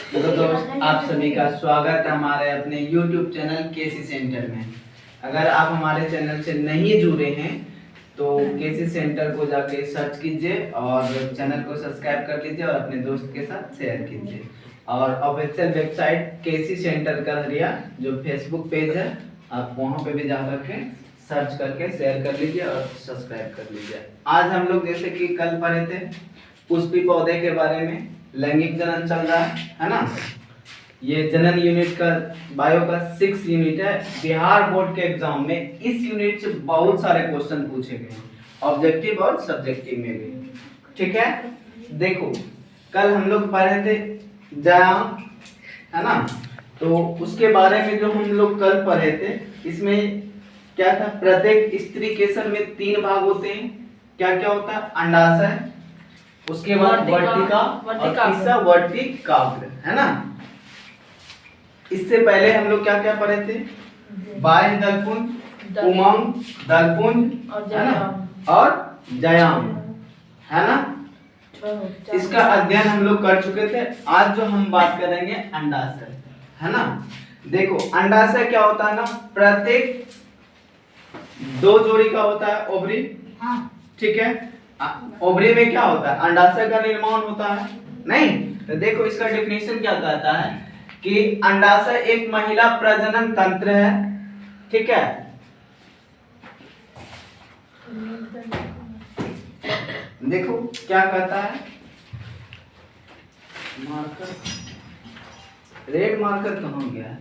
Hello दोस्त, आप सभी का स्वागत है हमारे अपने YouTube चैनल केसी सेंटर में। अगर आप हमारे चैनल से नहीं जुड़े हैं तो केसी सेंटर को जाके सर्च कीजिए और चैनल को सब्सक्राइब कर लीजिए और अपने दोस्त के साथ शेयर कीजिए। और ऑफिशियल वेबसाइट केसी सेंटर कहरिया जो फेसबुक पेज है, आप वहाँ पे भी जा करके सर्च करके शेयर कर लीजिए और सब्सक्राइब कर लीजिए। आज हम लोग जैसे कि कल पढ़े थे पुष्पी पौधे के बारे में, लैंगिक जनन चल रहा है ना। ये जनन यूनिट का बायो का 6 यूनिट है। बिहार बोर्ड के एग्जाम में इस यूनिट से बहुत सारे क्वेश्चन पूछे गए, ऑब्जेक्टिव और सब्जेक्टिव में भी। ठीक है, देखो कल हम लोग पढ़े थे व्यायाम, है ना। तो उसके बारे में जो हम लोग कल पढ़े थे, इसमें क्या था, प्रत्येक स्त्री केसर में 3 भाग होते हैं। क्या क्या होता है, अंडाशय, उसके बाद वर्तिका और तीसरा वर्तिकाग्र, है ना। इससे पहले हम लोग क्या क्या पढ़े थे, बाह्य दलपुंज, उमंग, दलपुंज, है ना, और व्यायाम, है ना। इसका अध्ययन हम लोग कर चुके थे। आज जो हम बात करेंगे अंडाशय, है ना। देखो अंडाशय क्या होता है ना, प्रत्येक 2 जोड़ी का होता है ओवरी। ठीक है, ओवरी में क्या होता है, अंडाशय का निर्माण होता है नहीं। तो देखो इसका डेफिनेशन क्या कहता है कि अंडाशय एक महिला प्रजनन तंत्र है। ठीक है, देखो क्या कहता है, मार्कर, रेड मार्कर कहाँ गया है।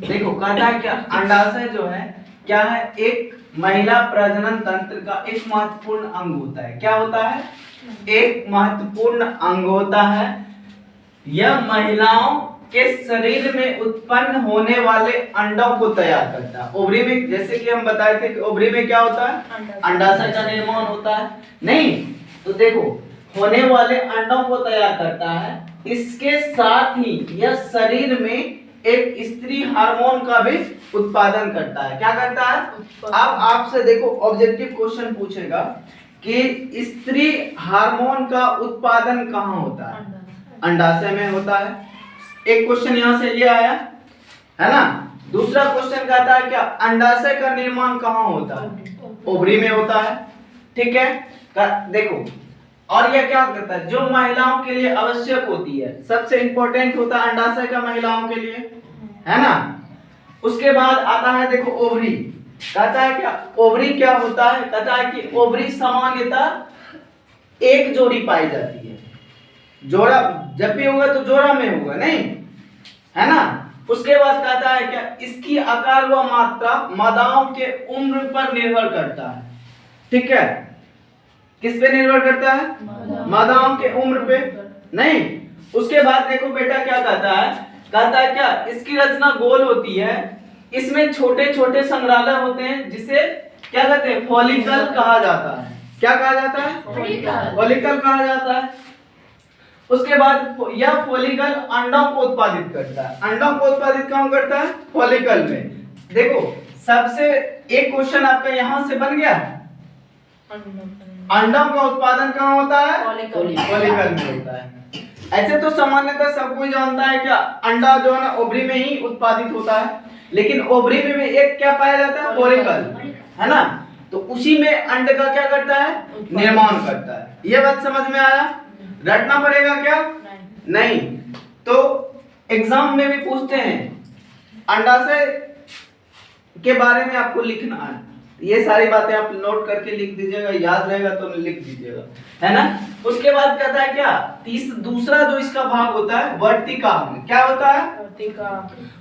देखो कहता है क्या, अंडाशय जो है क्या है, एक महिला प्रजनन तंत्र का एक महत्वपूर्ण अंग होता है। क्या होता है, एक महत्वपूर्ण अंग होता है। यह महिलाओं के शरीर में उत्पन्न होने वाले अंडों को तैयार करता है। ओवरी में जैसे कि हम बताए थे कि ओवरी में क्या होता है, अंडाशय का निर्माण होता है नहीं। तो देखो होने वाले अंडों को तैयार करता है, इसके साथ ही यह शरीर में एक स्त्री हार्मोन का भी उत्पादन करता है। क्या करता है, अब आपसे देखो ऑब्जेक्टिव क्वेश्चन पूछेगा कि स्त्री हार्मोन का उत्पादन कहाँ होता है, अंडाशय में होता है। एक क्वेश्चन यहाँ से ये आया, है ना। दूसरा क्वेश्चन कहता है क्या, अंडाशय का निर्माण कहाँ होता है, ओवरी में होता है। ठीक है, देखो और यह क्या करता है, जो महिलाओं के लिए आवश्यक होती है, सबसे इंपॉर्टेंट होता है अंडाशय का महिलाओं के लिए, है ना। उसके बाद आता है देखो ओवरी, कहता है क्या, ओवरी क्या होता है, कहता है कि ओवरी सामान्यतः एक जोड़ी पाई जाती है। जोड़ा जब भी होगा तो जोड़ा में होगा नहीं, है ना। उसके बाद कहता है क्या, इसकी आकार व मात्रा मादाओं के उम्र पर निर्भर करता है। ठीक है, किस पे निर्भर करता है, मादाओं के उम्र पे नहीं। उसके बाद देखो बेटा क्या कहता है क्या, इसकी रचना गोल होती है, इसमें छोटे छोटे संग्रहालय होते हैं, जिसे क्या कहते हैं, फॉलिकल कहा जाता है। क्या कहा जाता है, फॉलिकल कहा जाता है। उसके बाद यह फॉलिकल अंडों को उत्पादित करता है। अंडों को उत्पादित कहाँ करता है, फॉलिकल में। देखो सबसे एक क्वेश्चन आपका यहां से बन गया, अंडों का उत्पादन कहाँ होता है, फॉलिकल में होता है। ऐसे तो सामान्यतः सब कोई जानता है क्या, अंडा जो है ना ओवरी में ही उत्पादित होता है, लेकिन ओवरी में भी एक क्या पाया जाता है, फॉलिकल, है ना। तो उसी में अंड का क्या करता है, निर्माण करता है। यह बात समझ में आया, रटना पड़ेगा क्या, नहीं। तो एग्जाम में भी पूछते हैं, अंडाशय के बारे में आपको लिखना है। ये सारी बातें आप नोट करके लिख दीजिएगा, याद रहेगा तो लिख दीजिएगा, है ना। उसके बाद कहता है क्या, दूसरा जो इसका भाग होता है वर्तिकाग्र। क्या होता है,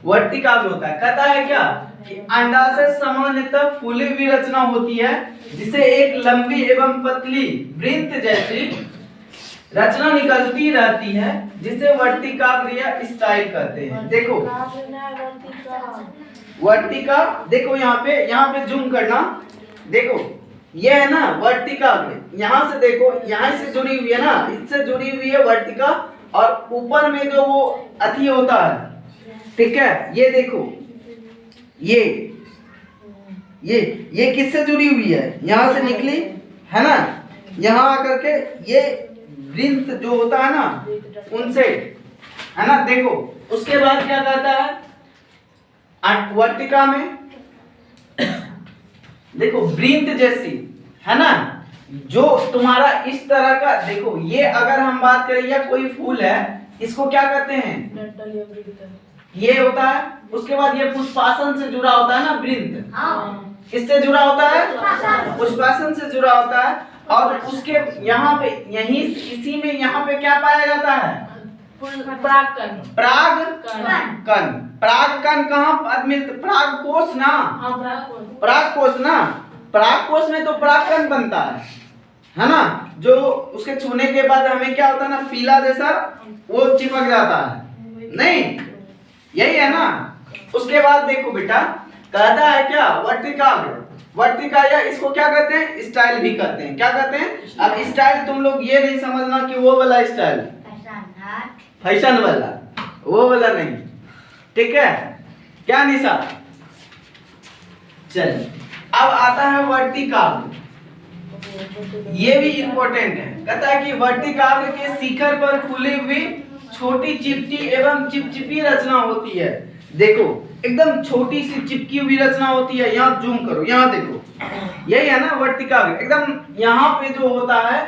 वर्तिकाग्र होता है। कहता है क्या कि अंडाशय सामान्यतः फूली हुई रचना होती है, जिसे एक लंबी एवं पतली वृत्त जैसी रचना निकलती रहती है, जिसे वर्तिकाग्र या स्टाइल कहते हैं। देखो वर्तिका, देखो यहाँ पे जूम करना, देखो ये है ना वर्तिकाग्र, यहाँ से देखो, यहाँ से जुड़ी हुई है ना, इससे जुड़ी हुई है वर्तिका, और ऊपर में जो वो अथी होता है। ठीक है, ये देखो ये किससे जुड़ी हुई है, यहाँ से निकली, है ना। यहाँ आकर के ये वृंत जो होता है ना, उनसे है ना। देखो उसके बाद क्या कहता है वर्तिका में, देखो वृंत जैसी, है ना, जो तुम्हारा इस तरह का, देखो ये अगर हम बात करें या कोई फूल है, इसको क्या कहते हैं, ये होता है। उसके बाद ये पुष्पासन से जुड़ा होता है ना वृंत, किससे जुड़ा होता है, पुष्पासन से जुड़ा होता है। और उसके यहाँ पे यही इसी में यहाँ पे क्या पाया जाता है, परागकण। परागकण कहाँ मिलता, परागकोश ना, परागकोश ना, परागकोश में तो परागकण बनता है ना, जो उसके छूने के बाद हमें क्या होता है ना, पीला जैसा वो चिपक जाता है, नहीं यही है ना। उसके बाद देखो बेटा कहता है क्या, वर्तिकाग्र, वर्तिका या इसको क्या कहते हैं, स्टाइल भी कहते हैं। क्या कहते हैं, अब स्टाइल तुम लोग ये नहीं समझना कि वो वाला स्टाइल फैशन वाला, वो वाला नहीं, ठीक है क्या निशा। चलिए अब आता है वर्तिकाग्र, ये भी इंपॉर्टेंट है। कहता है कि वर्तिकाग्र के शिखर पर खुली हुई छोटी चिपटी एवं चिपचिपी रचना होती है। देखो एकदम छोटी सी चिपकी हुई रचना होती है, यहाँ जूम करो, यहाँ देखो, यही है ना वर्तिकाग्र। एकदम यहाँ पे जो होता है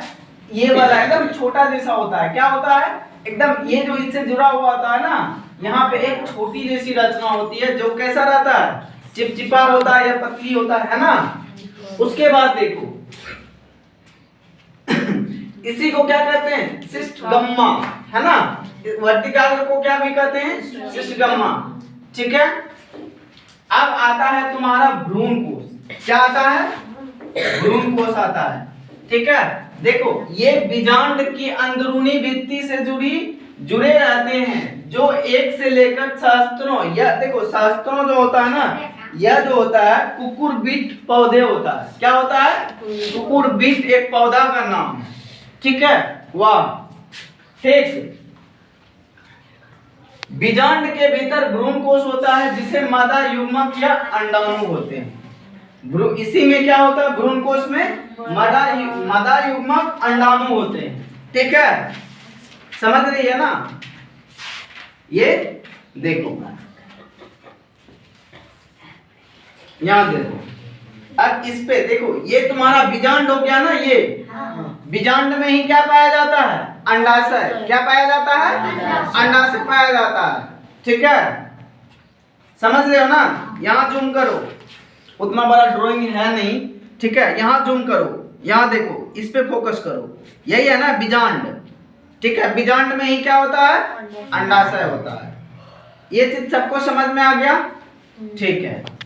ये वाला एकदम छोटा जैसा होता है, क्या होता है, एकदम ये जो इससे जुड़ा हुआ होता है ना, यहाँ पे एक छोटी जैसी रचना होती है, जो कैसा रहता है, चिपचिपा होता है या पतली होता है ना। उसके बाद देखो इसी को क्या कहते हैं, शिष्टगम्मा, है ना। वर्तिकाग्र को क्या भी कहते हैं, शिष्टगम्मा, ठीक है। अब आता है तुम्हारा भ्रूणकोश, क्या आता है, भ्रूणकोश आता है, ठीक है। देखो ये बीजांड की अंदरूनी भित्ति से जुड़े रहते हैं, जो एक से लेकर सहस्त्रों, या देखो सहस्त्रों जो होता है ना, यह जो होता है कुकुरबिट पौधे होता है, क्या होता है, कुकुरबिट एक पौधा का नाम है, ठीक है। वाह, ठीक। बीजांड के भीतर भ्रूणकोश होता है, जिसे मादा युग्मक या अंडाणु होते हैं। इसी में क्या होता है, भ्रूणकोश में मादा युग्मक अंडाणु होते हैं, ठीक है, समझ रही है ना। ये देखो यहाँ देखो, अब इस पे देखो, ये तुम्हारा बीजांड हो गया ना, ये बीजांड में ही क्या पाया जाता है, अंडाशय, क्या पाया जाता है, अंडाशय पाया जाता है, ठीक है, समझ रहे हो ना। यहाँ जूम करो, उतना बड़ा ड्राइंग है नहीं, ठीक है, यहाँ जूम करो, यहाँ देखो, इस पे फोकस करो, यही है ना बीजांड, ठीक है। बीजांड में ही क्या होता है, अंडाशय होता है। ये चीज सबको समझ में आ गया, ठीक है।